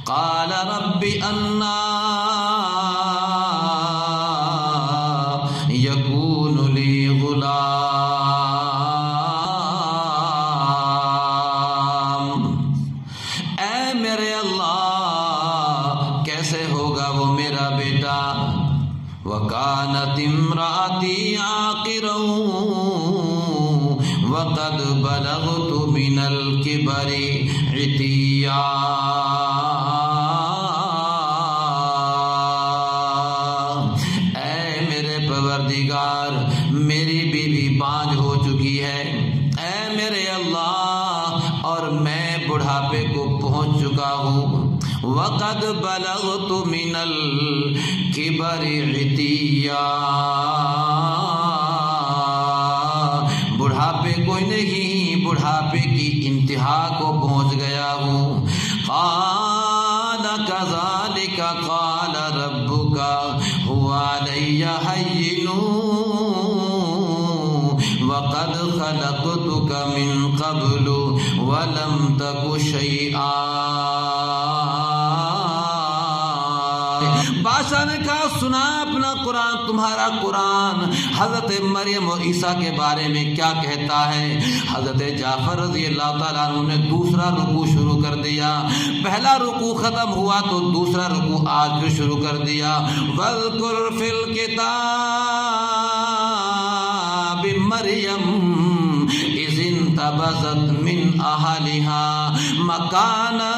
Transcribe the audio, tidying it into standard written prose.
قال رب انا یکون لی غلام، اے میرے اللہ کیسے ہوگا وہ میرا بیٹا، وَكَانَتِ امْرَأَتِي عَاقِرًا وَقَدْ بَلَغْتُ مِنَ الْكِبَرِ عِتِيًّا۔ اے میرے پروردگار میری بیوی بانجھ ہو چکی ہے، اے میرے اللہ اور میں بڑھاپے کو پہنچ چکا ہوں، وَقَدْ بَلَغْتُ مِنَ الْكِبَرِ عِتِيًّا، بڑھاپے کوئی نہیں بڑھاپے کی انتہا کو پہنچ گیا ہوں۔ قَالَ كَذَلِكَ قَالَ رَبُّكَ هُوَ عَلَيَّ هَيِّنٌ وَقَدْ خَلَقْتُكَ مِنْ قَبْلُ وَلَمْ تَكُ شَيْئًا۔ بادشاہ نے کہا سنا اپنا قرآن، تمہارا قرآن حضرت مریم اور عیسیٰ کے بارے میں کیا کہتا ہے۔ حضرت جعفر رضی اللہ تعالیٰ عنہ نے دوسرا رکوع شروع کر دیا، پہلا رکوع ختم ہوا تو دوسرا رکوع آج بھی شروع کر دیا۔ وَاذْكُرْ فِي الْكِتَابِ مَرْيَمَ إِذِ انتَبَذَتْ مِنْ أَهْلِهَا مَكَانًا